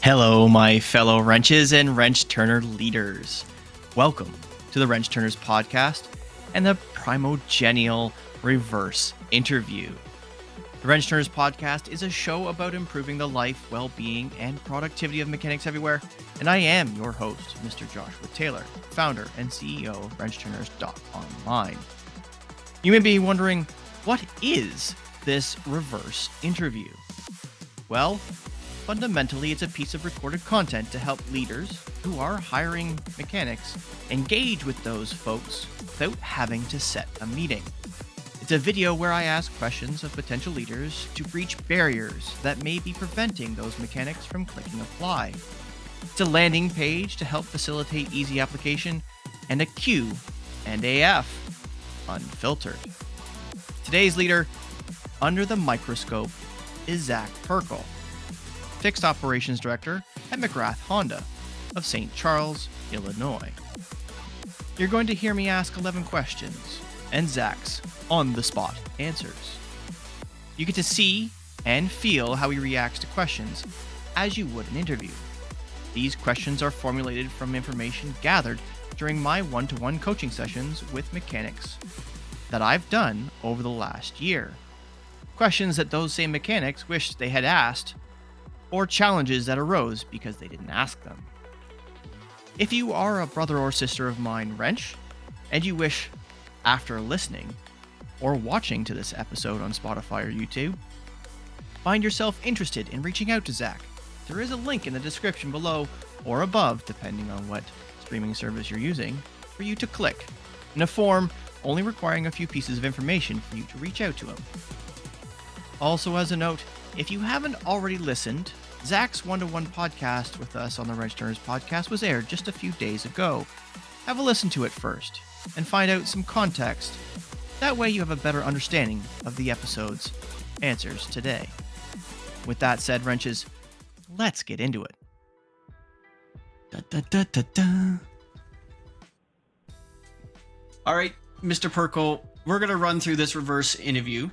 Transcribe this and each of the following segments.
Hello, my fellow wrenches and wrench turner leaders. Welcome to the Wrench Turners podcast and the primogenial reverse interview. The Wrench Turners podcast is a show about improving the life, well-being, and productivity of mechanics everywhere, and I am your host, Mr. Joshua Taylor, founder and CEO of WrenchTurners.online. You may be wondering, what is this reverse interview? Well, fundamentally, it's a piece of recorded content to help leaders who are hiring mechanics engage with those folks without having to set a meeting. It's a video where I ask questions of potential leaders to breach barriers that may be preventing those mechanics from clicking apply. It's a landing page to help facilitate easy application, and a Q and AF, unfiltered. Today's leader, under the microscope, is Zach Pirkl, Fixed Operations Director at McGrath Honda of St. Charles, Illinois. You're going to hear me ask 11 questions and Zach's on-the-spot answers. You get to see and feel how he reacts to questions as you would an interview. These questions are formulated from information gathered during my one-to-one coaching sessions with mechanics that I've done over the last year. Questions that those same mechanics wished they had asked, or challenges that arose because they didn't ask them. If you are a brother or sister of mine wrench, and you wish, after listening or watching to this episode on Spotify or YouTube, find yourself interested in reaching out to Zach, there is a link in the description below or above, depending on what streaming service you're using, for you to click, in a form only requiring a few pieces of information for you to reach out to him. Also, as a note, if you haven't already listened, Zach's one-to-one podcast with us on the Wrench Turners podcast was aired just a few days ago. Have a listen to it first and find out some context. That way you have a better understanding of the episode's answers today. With that said, wrenches, let's get into it. All right, Mr. Pirkl, we're going to run through this reverse interview.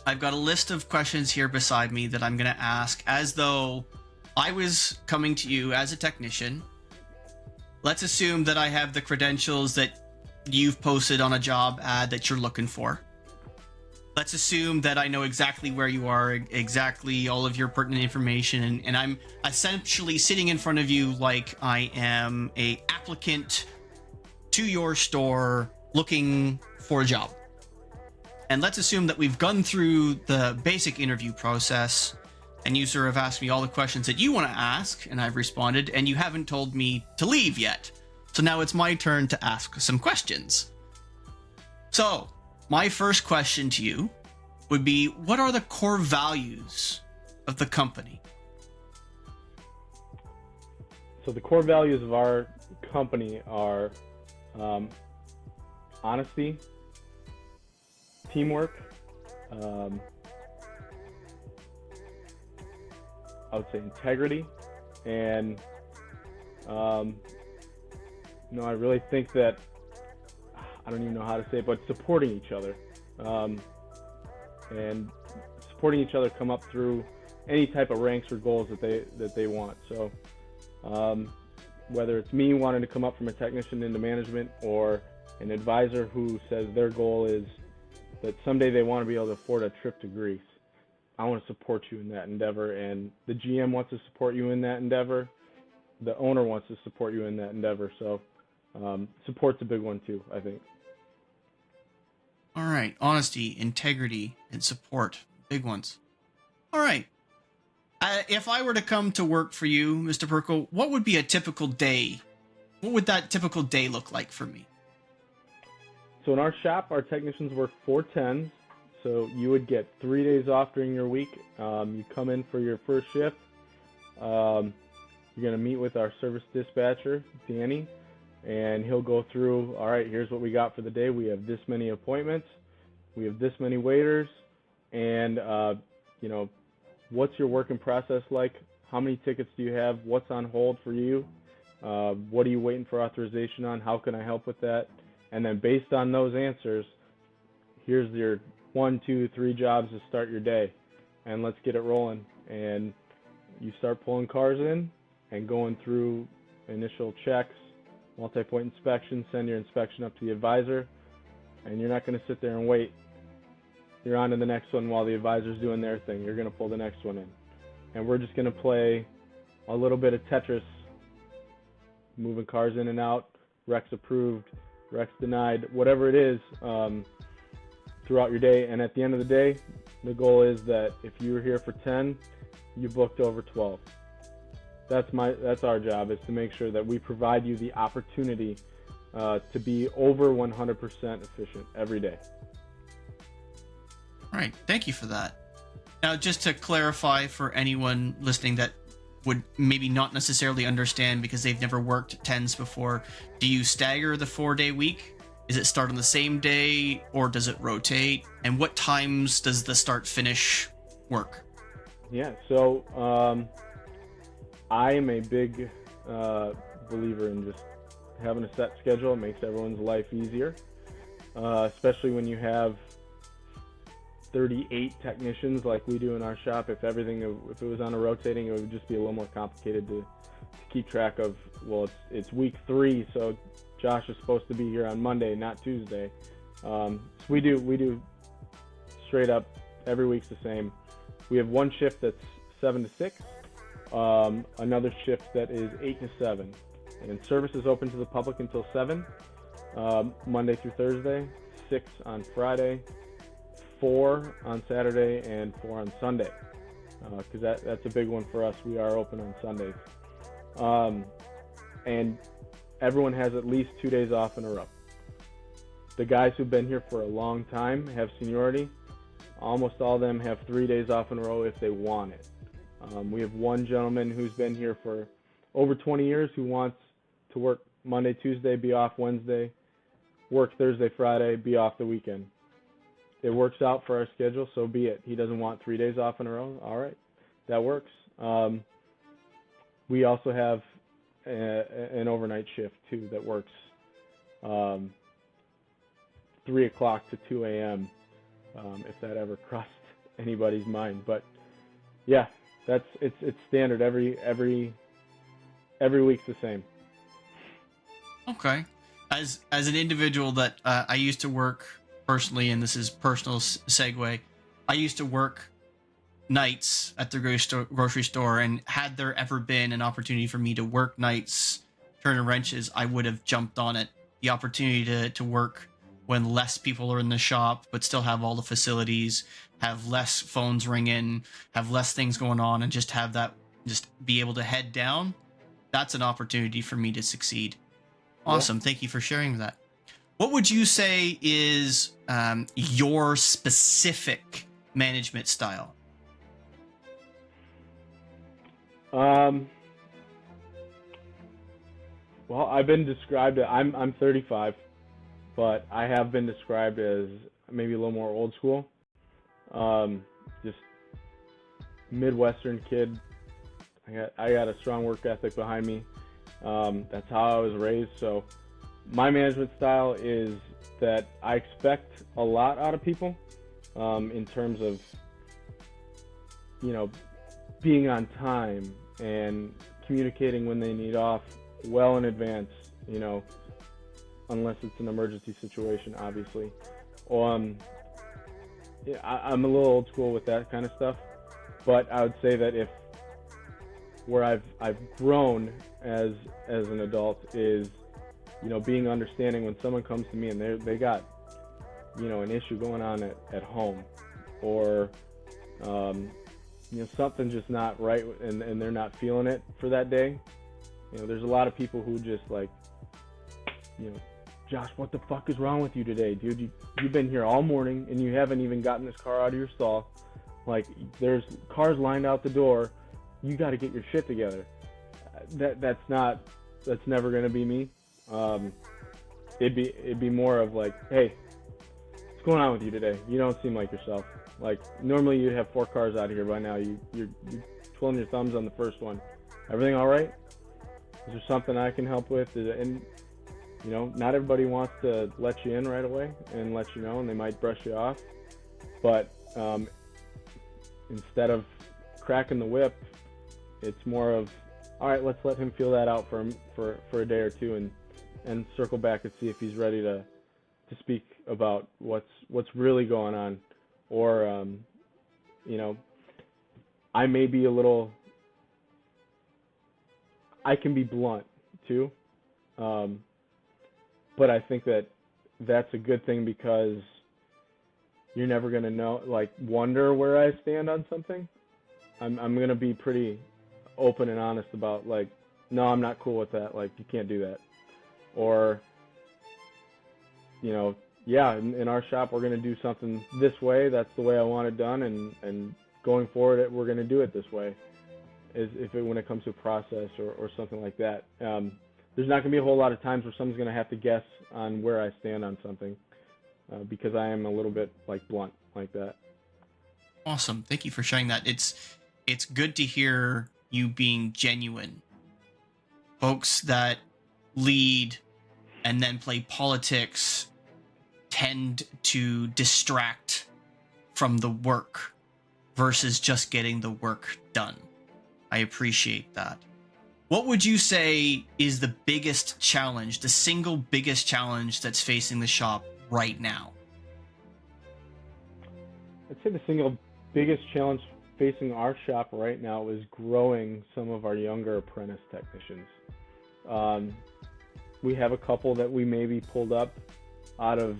I've got a list of questions here beside me that I'm going to ask as though I was coming to you as a technician. Let's assume that I have the credentials that you've posted on a job ad that you're looking for. Let's assume that I know exactly where you are, exactly all of your pertinent information, and I'm essentially sitting in front of you like I am an applicant to your store looking for a job. And let's assume that we've gone through the basic interview process and you sort of asked me all the questions that you want to ask, and I've responded, and you haven't told me to leave yet. So now it's my turn to ask some questions. So, my first question to you would be, what are the core values of the company? So the core values of our company are honesty, teamwork, I would say integrity, and I really think that, I don't even know how to say it, but supporting each other, and supporting each other come up through any type of ranks or goals that they want. So whether it's me wanting to come up from a technician into management, or an advisor who says their goal is that someday they want to be able to afford a trip to Greece, I want to support you in that endeavor, and the GM wants to support you in that endeavor. The owner wants to support you in that endeavor. So support's a big one too, I think. All right, honesty, integrity, and support, big ones. All right. If I were to come to work for you, Mr. Pirkl, what would be a typical day? What would that typical day look like for me? So in our shop, our technicians work 4/10s. So you would get 3 days off during your week. You come in for your first shift. You're going to meet with our service dispatcher, Danny, and he'll go through, all right, here's what we got for the day. We have this many appointments. We have this many waiters. And, what's your working process like? How many tickets do you have? What's on hold for you? What are you waiting for authorization on? How can I help with that? And then based on those answers, here's your 1, 2, 3 jobs to start your day, and let's get it rolling. And you start pulling cars in and going through initial checks, multi-point inspection, send your inspection up to the advisor, and you're not going to sit there and wait. You're on to the next one while the advisor's doing their thing. You're going to pull the next one in. And we're just going to play a little bit of Tetris, moving cars in and out, Rex approved, Rex denied, whatever it is, throughout your day. And at the end of the day, the goal is that if you were here for 10, you booked over 12. That's our job, is to make sure that we provide you the opportunity to be over 100% efficient every day. All right, thank you for that. Now, just to clarify for anyone listening that would maybe not necessarily understand because they've never worked 10s before, do you stagger the 4-day week? Is it start on the same day, or does it rotate? And what times does the start-finish work? Yeah, so I am a big believer in just having a set schedule. It makes everyone's life easier, especially when you have 38 technicians like we do in our shop. If it was on a rotating, it would just be a little more complicated to keep track of. Well, it's week 3, so Josh is supposed to be here on Monday, not Tuesday. So we do straight up, every week's the same. We have one shift that's 7 to 6, another shift that is 8 to 7, and service is open to the public until 7, Monday through Thursday, 6 on Friday, 4 on Saturday, and 4 on Sunday, because that's a big one for us. We are open on Sundays, and everyone has at least 2 days off in a row. The guys who've been here for a long time have seniority. Almost all of them have 3 days off in a row if they want it. We have one gentleman who's been here for over 20 years who wants to work Monday, Tuesday, be off Wednesday, work Thursday, Friday, be off the weekend. It works out for our schedule, so be it. He doesn't want 3 days off in a row. All right, that works. We also have an overnight shift too that works 3 o'clock to 2 a.m. If that ever crossed anybody's mind. But yeah, it's standard. Every week's the same. Okay. As an individual that I used to work personally, and this is personal segue, I used to work nights at the grocery store, and had there ever been an opportunity for me to work nights, turning wrenches, I would have jumped on it. The opportunity to work when less people are in the shop, but still have all the facilities, have less phones ringing, have less things going on, and just be able to head down. That's an opportunity for me to succeed. Awesome. Yeah. Thank you for sharing that. What would you say is your specific management style? Well, I've been described, I'm 35, but I have been described as maybe a little more old school. Just Midwestern kid. I got a strong work ethic behind me. That's how I was raised. So my management style is that I expect a lot out of people, in terms of, being on time and communicating when they need off well in advance, unless it's an emergency situation, obviously. I'm a little old school with that kind of stuff, but I would say that where I've grown as an adult is, being understanding when someone comes to me and they got, an issue going on at home, or something just not right, and they're not feeling it for that day. There's a lot of people who just like, Josh, what the fuck is wrong with you today, dude? You've been here all morning and you haven't even gotten this car out of your stall. Like, there's cars lined out the door. You got to get your shit together. That's never going to be me. It'd be more of like, hey, what's going on with you today? You don't seem like yourself. Like, normally you'd have 4 cars out here by now. You're twirling your thumbs on the first one. Everything all right? Is there something I can help with? And not everybody wants to let you in right away and let you know, and they might brush you off. But instead of cracking the whip, It's more of, all right, let's let him feel that out for a day or two, and circle back and see if he's ready to speak about what's really going on. Or I may be I can be blunt too, but I think that's a good thing, because you're never gonna know, wonder where I stand on something. I'm gonna be pretty open and honest about, no, I'm not cool with that. You can't do that. Or, yeah, in our shop we're gonna do something this way. That's the way I want it done, and going forward we're gonna do it this way. When it comes to process or something like that. There's not gonna be a whole lot of times where someone's gonna have to guess on where I stand on something, because I am a little bit blunt like that. Awesome. Thank you for sharing that. It's good to hear you being genuine. Folks that lead and then play politics tend to distract from the work versus just getting the work done. I appreciate that. What would you say is the biggest challenge, the single biggest challenge that's facing the shop right now? I'd say the single biggest challenge facing our shop right now is growing some of our younger apprentice technicians. We have a couple that we maybe pulled up out of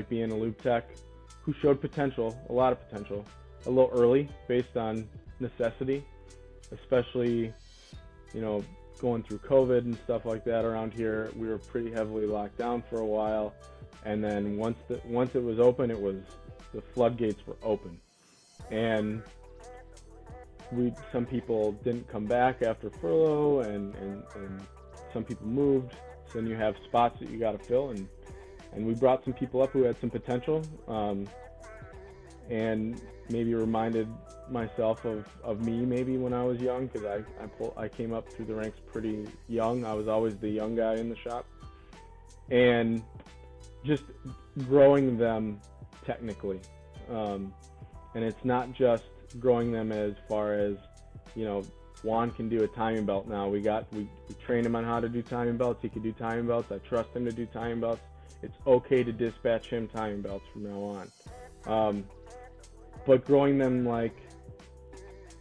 being a lube tech, who showed potential, a lot of potential, a little early based on necessity, especially going through COVID and stuff like that around here. We were pretty heavily locked down for a while, and then once it was open, the floodgates were open, and some people didn't come back after furlough, and some people moved. So then you have spots that you got to fill, and we brought some people up who had some potential, and maybe reminded myself of me maybe when I was young, because I came up through the ranks pretty young. I was always the young guy in the shop, and just growing them technically, and it's not just growing them as far as Juan can do a timing belt now. We trained him on how to do timing belts. He can do timing belts. I trust him to do timing belts. It's okay to dispatch him timing belts from now on. But growing them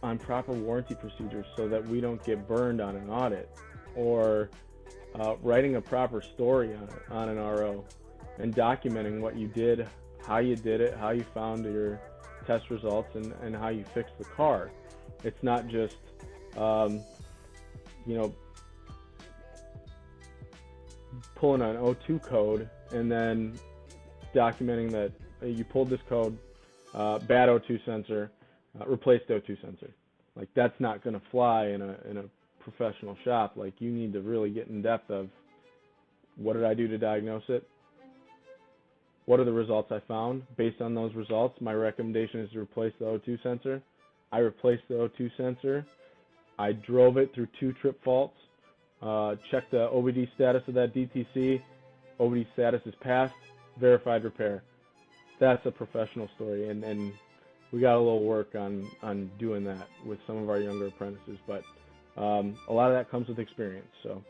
on proper warranty procedures so that we don't get burned on an audit, or writing a proper story on an RO and documenting what you did, how you did it, how you found your test results, and how you fixed the car. It's not just pulling an O2 code and then documenting that you pulled this code, bad O2 sensor, replaced O2 sensor. That's not going to fly in a professional shop. You need to really get in depth of, what did I do to diagnose it? What are the results I found? Based on those results, my recommendation is to replace the O2 sensor. I replaced the O2 sensor. I drove it through 2 trip faults, checked the OBD status of that DTC. OBD status is passed, verified repair. That's a professional story, and we got a little work on doing that with some of our younger apprentices, but a lot of that comes with experience. So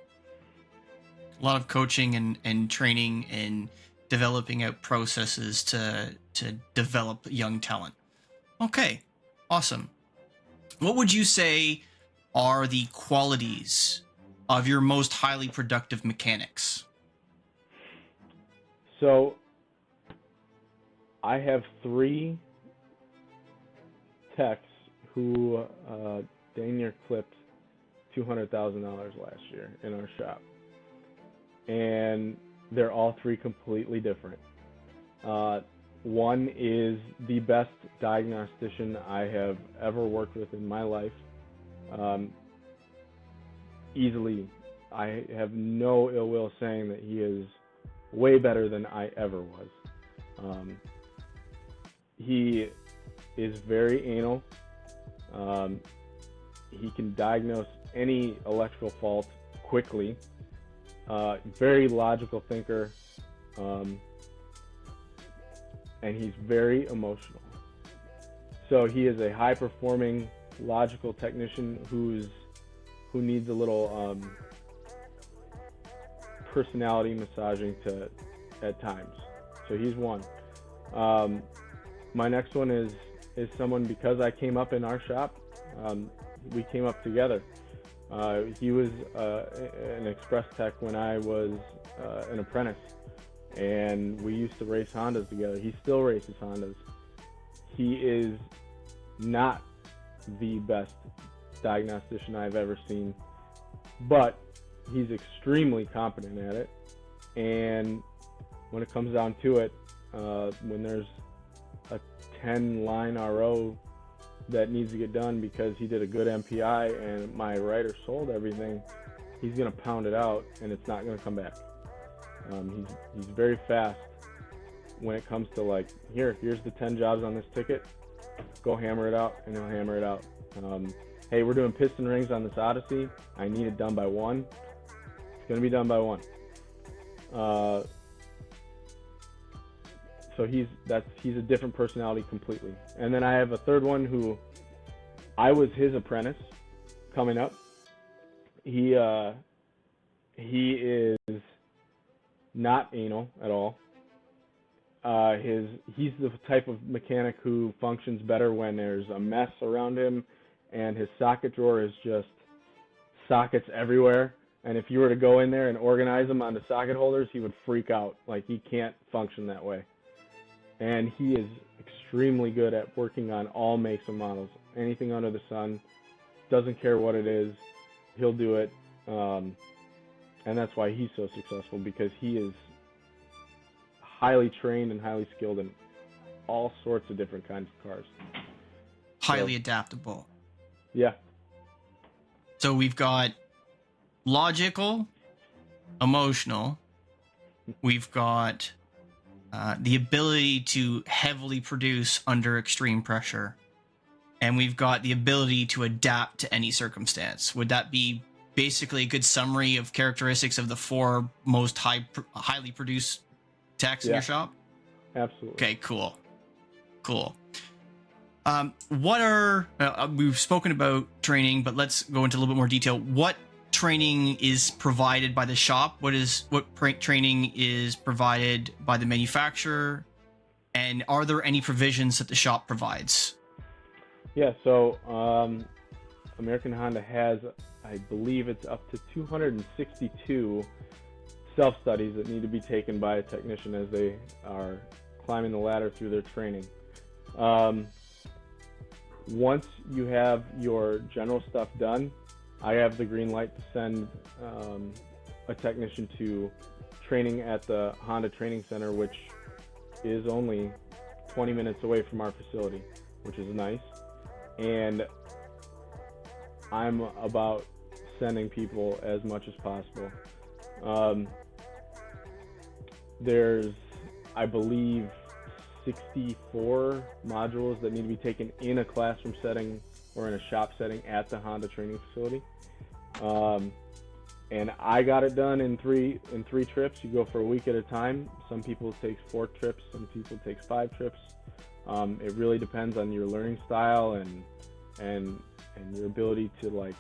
a lot of coaching and training and developing out processes to develop young talent. Okay, awesome. What would you say are the qualities of your most highly productive mechanics? So I have 3 techs who dang near clipped $200,000 last year in our shop, and they're all 3 completely different. One is the best diagnostician I have ever worked with in my life. Easily, I have no ill will saying that he is way better than I ever was. He is very anal. He can diagnose any electrical fault quickly. Very logical thinker, and he's very emotional. So he is a high-performing logical technician who needs a little personality massaging at times. So he's one. My next one is someone, because I came up in our shop, we came up together. He was an express tech when I was an apprentice, and we used to race Hondas together. He still races Hondas. He is not the best diagnostician I've ever seen, but he's extremely competent at it. And when it comes down to it, when there's a 10-line RO that needs to get done because he did a good MPI and my writer sold everything, he's going to pound it out and it's not going to come back. He's very fast when it comes to like, here's the 10 jobs on this ticket, go hammer it out, and he'll hammer it out. Hey, we're doing piston rings on this Odyssey, I need it done by 1. It's going to be done by 1. So he's a different personality completely. And then I have a third one who I was his apprentice coming up. He is not anal at all. He's the type of mechanic who functions better when there's a mess around him and his socket drawer is just sockets everywhere. And if you were to go in there and organize them onto socket holders, he would freak out. Like, he can't function that way. And he is extremely good at working on all makes and models. Anything under the sun, doesn't care what it is, he'll do it. And that's why he's so successful, because he is highly trained and highly skilled in all sorts of different kinds of cars. Highly adaptable. Yeah. So we've got logical, emotional, we've got the ability to heavily produce under extreme pressure, and we've got the ability to adapt to any circumstance. Would that be basically a good summary of characteristics of the 4 most highly produced techs in your shop? Absolutely. Okay, cool. What are we've spoken about training, but let's go into a little bit more detail. What training is provided by the shop? What training is provided by the manufacturer? And are there any provisions that the shop provides? Yeah, so American Honda has, I believe it's up to 262 self-studies that need to be taken by a technician as they are climbing the ladder through their training. Once you have your general stuff done, I have the green light to send a technician to training at the Honda Training Center, which is only 20 minutes away from our facility, which is nice. And I'm about sending people as much as possible. There's, I believe, 64 modules that need to be taken in a classroom setting or in a shop setting at the Honda training facility. And I got it done in three trips. You go for a week at a time. Some people it takes 4 trips, some people it takes 5 trips. It really depends on your learning style and your ability to like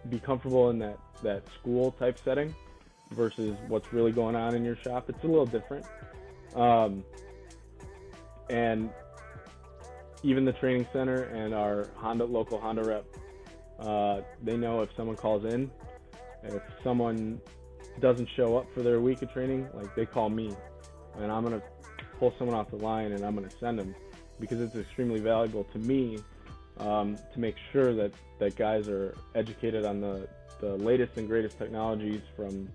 be comfortable in that school type setting versus what's really going on in your shop. It's a little different. And even the training center and our local Honda rep, they know if someone calls in, if someone doesn't show up for their week of training, like they call me, and I'm gonna pull someone off the line and I'm gonna send them, because it's extremely valuable to me to make sure that guys are educated on the latest and greatest technologies from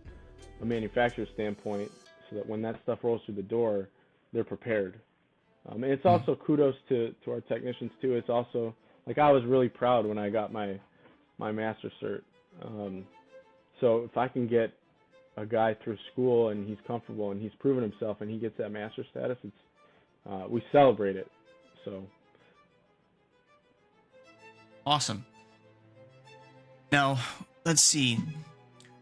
a manufacturer's standpoint, so that when that stuff rolls through the door, they're prepared. And it's also kudos to our technicians too. It's also, like, I was really proud when I got my master cert. So if I can get a guy through school and he's comfortable and he's proven himself and he gets that master status, it's we celebrate it. So awesome. Now let's see.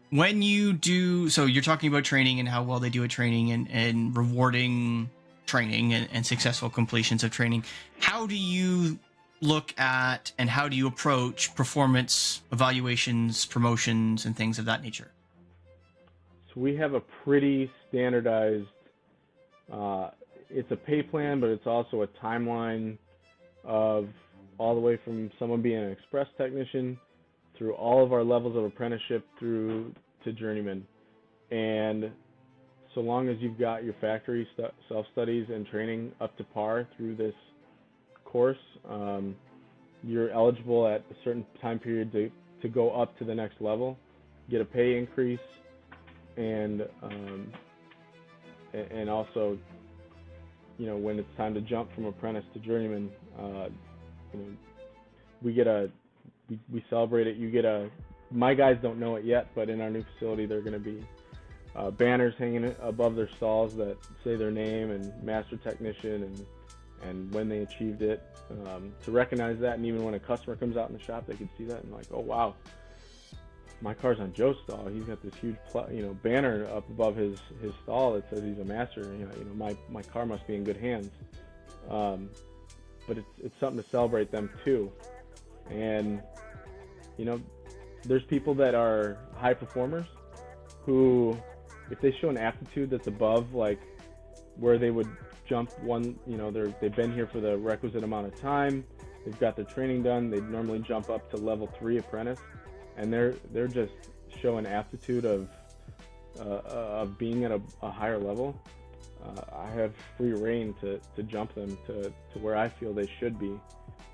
When you do, so you're talking about training and how well they do at training and rewarding training and successful completions of training. How do you look at and how do you approach performance evaluations, promotions, and things of that nature? So we have a pretty standardized, it's a pay plan, but it's also a timeline of all the way from someone being an express technician through all of our levels of apprenticeship through to journeyman. And so long as you've got your factory self-studies and training up to par through this course, you're eligible at a certain time period to go up to the next level, get a pay increase, and also, you know, when it's time to jump from apprentice to journeyman, you know, we celebrate it. You get my guys don't know it yet, but in our new facility, they're going to be banners hanging above their stalls that say their name and master technician and when they achieved it, to recognize that. And even when a customer comes out in the shop, they can see that and like, oh wow, my car's on Joe's stall. He's got this huge banner up above his stall that says he's a master. You know, my car must be in good hands. But it's something to celebrate them too. And you know, there's people that are high performers who, if they show an aptitude that's above like where they would jump one, you know, they've been here for the requisite amount of time, they've got their training done, they'd normally jump up to level 3 apprentice, and they're just showing aptitude of being at a higher level. I have free reign to jump them to where I feel they should be,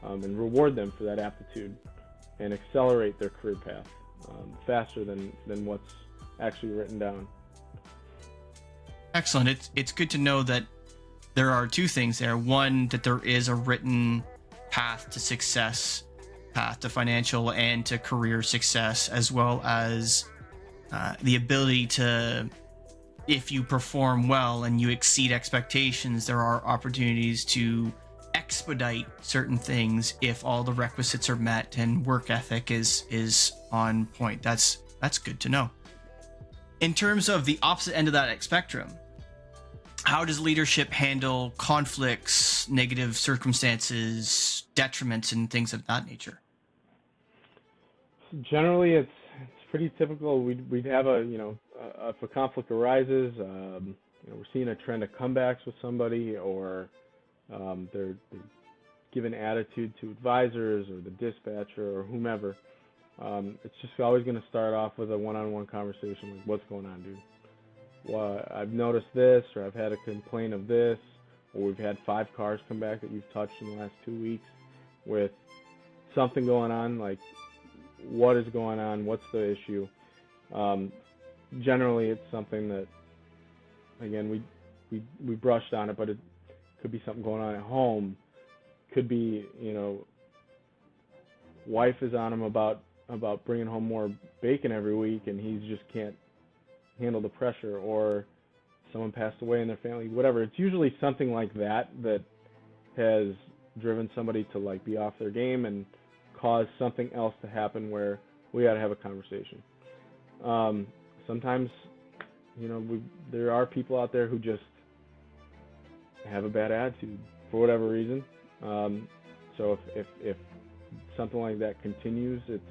and reward them for that aptitude and accelerate their career path faster than what's actually written down. Excellent. It's good to know that there are two things there. One, that there is a written path to success, path to financial and to career success, as well as the ability to, if you perform well and you exceed expectations, there are opportunities to expedite certain things if all the requisites are met and work ethic is on point. That's good to know. In terms of the opposite end of that spectrum, how does leadership handle conflicts, negative circumstances, detriments, and things of that nature? Generally, it's pretty typical. We'd have if a conflict arises, we're seeing a trend of comebacks with somebody, or they're giving attitude to advisors or the dispatcher or whomever. It's just always going to start off with a one-on-one conversation, like, what's going on, dude? Well, I've noticed this, or I've had a complaint of this, or we've had 5 cars come back that you've touched in the last 2 weeks with something going on. Like, what is going on? What's the issue? Generally, it's something that, again, we brushed on it, but it could be something going on at home. Could be, wife is on him about bringing home more bacon every week, and he just can't handle the pressure, or someone passed away in their family, whatever. It's usually something like that has driven somebody to like be off their game and cause something else to happen where we got to have a conversation. Sometimes, there are people out there who just have a bad attitude for whatever reason. So if something like that continues, it's,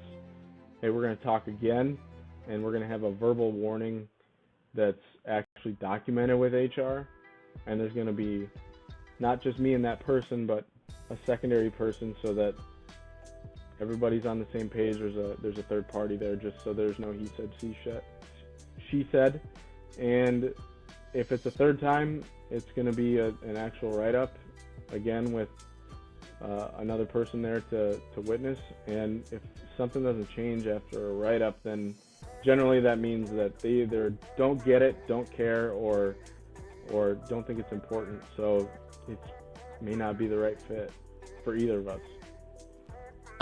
hey, we're going to talk again, and we're going to have a verbal warning that's actually documented with HR, and there's going to be not just me and that person, but a secondary person, so that everybody's on the same page. There's a third party there, just so there's no he said, she said. And if it's a third time, it's going to be an actual write-up, again with another person there to witness. And if something doesn't change after a write-up, then generally that means that they either don't get it, don't care, or don't think it's important. So it may not be the right fit for either of us.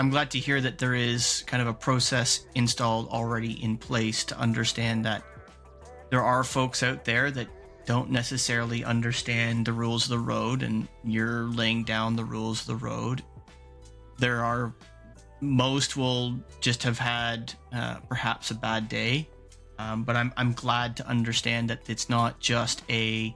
I'm glad to hear that there is kind of a process installed already in place to understand that there are folks out there that don't necessarily understand the rules of the road, and you're laying down the rules of the road. Most will just have had perhaps a bad day, but I'm glad to understand that it's not just a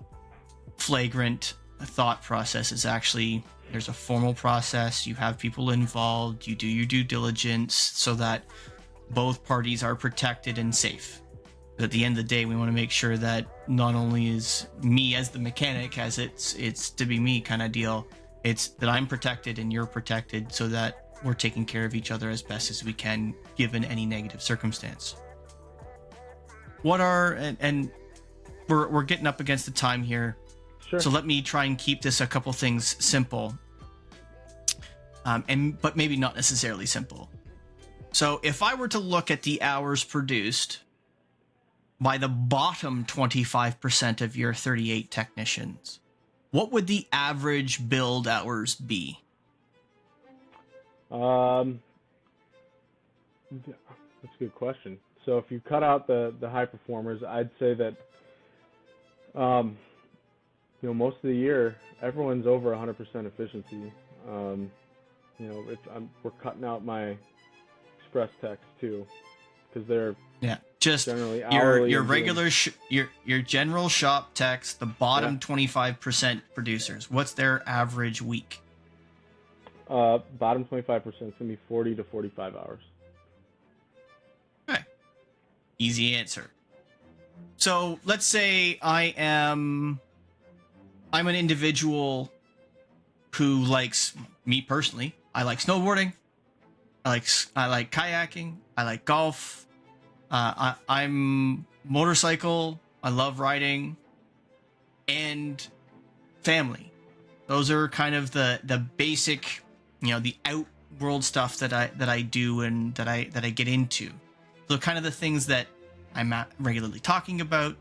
flagrant thought process is actually there's a formal process. You have people involved. You do your due diligence so that both parties are protected and safe. But at the end of the day, we want to make sure that not only is me as the mechanic, as it's to be me kind of deal, it's that I'm protected and you're protected so that we're taking care of each other as best as we can given any negative circumstance. And we're getting up against the time here. Sure. So let me try and keep this a couple things simple. But maybe not necessarily simple. So if I were to look at the hours produced by the bottom 25% of your 38 technicians, what would the average build hours be? That's a good question. So if you cut out the high performers, I'd say that, most of the year, everyone's over 100% efficiency. We're cutting out my express techs too, because they're just generally hourly. Your regular your general shop techs, the bottom 25% producers. What's their average week? Bottom 25% is gonna be 40 to 45 hours. Okay, easy answer. So let's say I'm an individual who likes, me personally, I like snowboarding, I like kayaking, I like golf, I'm motorcycle, I love riding, and family. Those are kind of the basic, the outworld stuff that I do and that I get into. So kind of the things that I'm regularly talking about.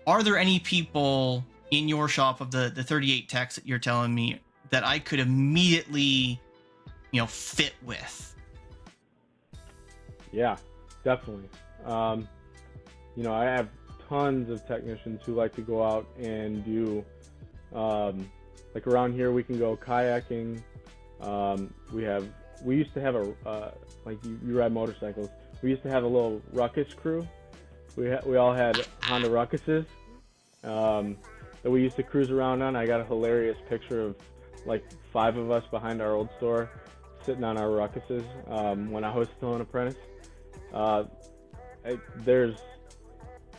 Are there any people in your shop of the 38 techs that you're telling me that I could immediately, fit with? Yeah, definitely. I have tons of technicians who like to go out and do, like around here we can go kayaking. We used to have like you ride motorcycles. We used to have a little ruckus crew. We all had Honda Ruckuses that we used to cruise around on. I got a hilarious picture of like 5 of us behind our old store sitting on our Ruckuses when I was still an apprentice. There's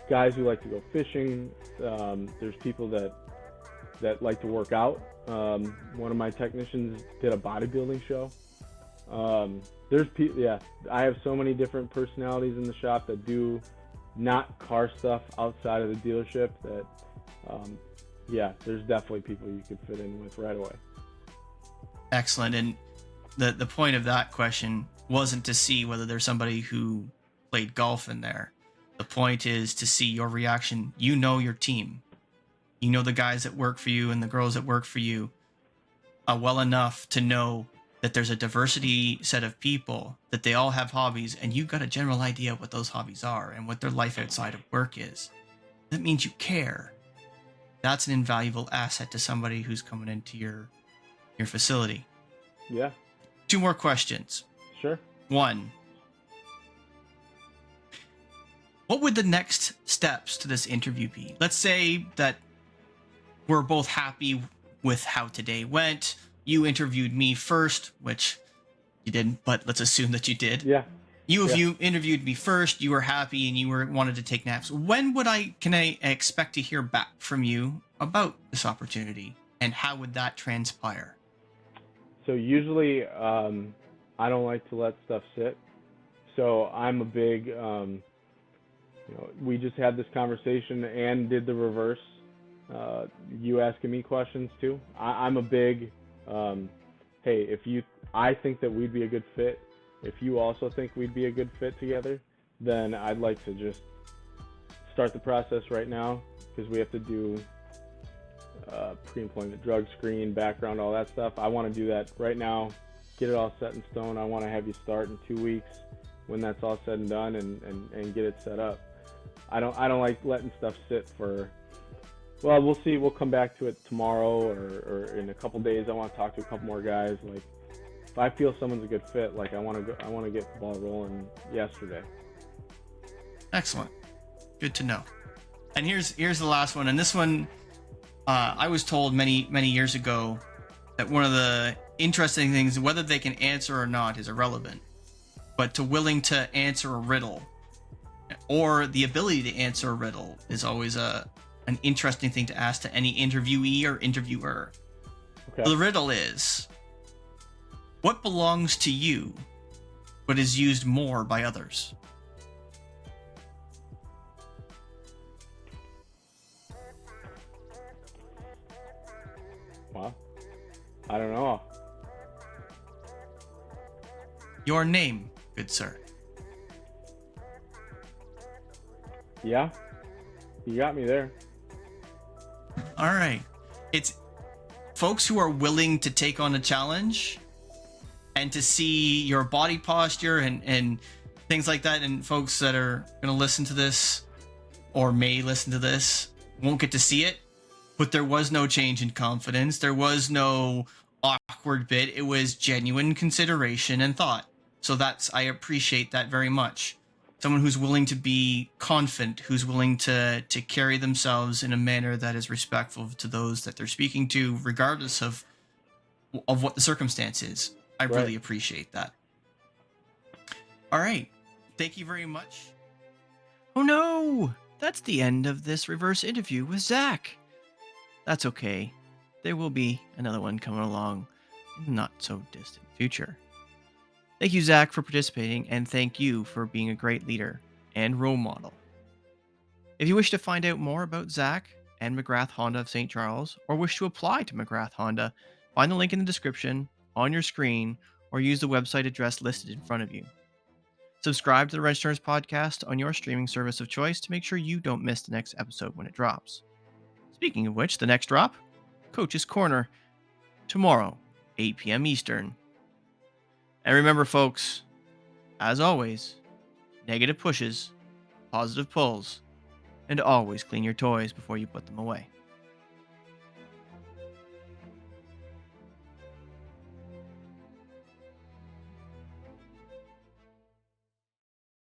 guys who like to go fishing. There's people that like to work out. One of my technicians did a bodybuilding show. I have so many different personalities in the shop that do not car stuff outside of the dealership that, there's definitely people you could fit in with right away. Excellent. And the point of that question wasn't to see whether there's somebody who played golf in there. The point is to see your reaction. You know your team. You know the guys that work for you and the girls that work for you well enough to know that there's a diversity set of people, that they all have hobbies, and you've got a general idea what those hobbies are and what their life outside of work is. That means you care. That's an invaluable asset to somebody who's coming into your facility. Yeah. 2 more questions. Sure. 1, what would the next steps to this interview be? Let's say that we're both happy with how today went. You interviewed me first, which you didn't, but let's assume that you did. Yeah. You interviewed me first, you were happy and you wanted to take naps. When can I expect to hear back from you about this opportunity, and how would that transpire? So usually I don't like to let stuff sit. So I'm a big, we just had this conversation and did the reverse. You asking me questions too. I'm a big, hey, I think that we'd be a good fit. If you also think we'd be a good fit together, then I'd like to just start the process right now, because we have to do pre-employment drug screen, background, all that stuff. I want to do that right now, get it all set in stone. I want to have you start in 2 weeks when that's all said and done, and get it set up. I don't like letting stuff sit for, well, we'll see. We'll come back to it tomorrow or in a couple days. I want to talk to a couple more guys. Like, if I feel someone's a good fit, like I want to get the ball rolling yesterday. Excellent. Good to know. And here's the last one. And this one, I was told many years ago that one of the interesting things, whether they can answer or not, is irrelevant. But to willing to answer a riddle, or the ability to answer a riddle, is always an interesting thing to ask to any interviewee or interviewer. Okay. So the riddle is, what belongs to you, but is used more by others? Well, I don't know. Your name, good sir. Yeah, you got me there. All right. It's folks who are willing to take on a challenge and to see your body posture and things like that. And folks that are going to listen to this or may listen to this won't get to see it. But there was no change in confidence. There was no awkward bit. It was genuine consideration and thought. So I appreciate that very much. Someone who's willing to be confident, who's willing to carry themselves in a manner that is respectful to those that they're speaking to, regardless of what the circumstance is. I really appreciate that. All right. Thank you very much. Oh no! That's the end of this reverse interview with Zach. That's okay. There will be another one coming along in the not so distant future. Thank you, Zach, for participating, and thank you for being a great leader and role model. If you wish to find out more about Zach and McGrath Honda of St. Charles, or wish to apply to McGrath Honda, find the link in the description, on your screen, or use the website address listed in front of you. Subscribe to the Wrench Turners podcast on your streaming service of choice to make sure you don't miss the next episode when it drops. Speaking of which, the next drop, Coach's Corner, tomorrow, 8 p.m. Eastern. And remember, folks, as always, negative pushes, positive pulls, and always clean your toys before you put them away.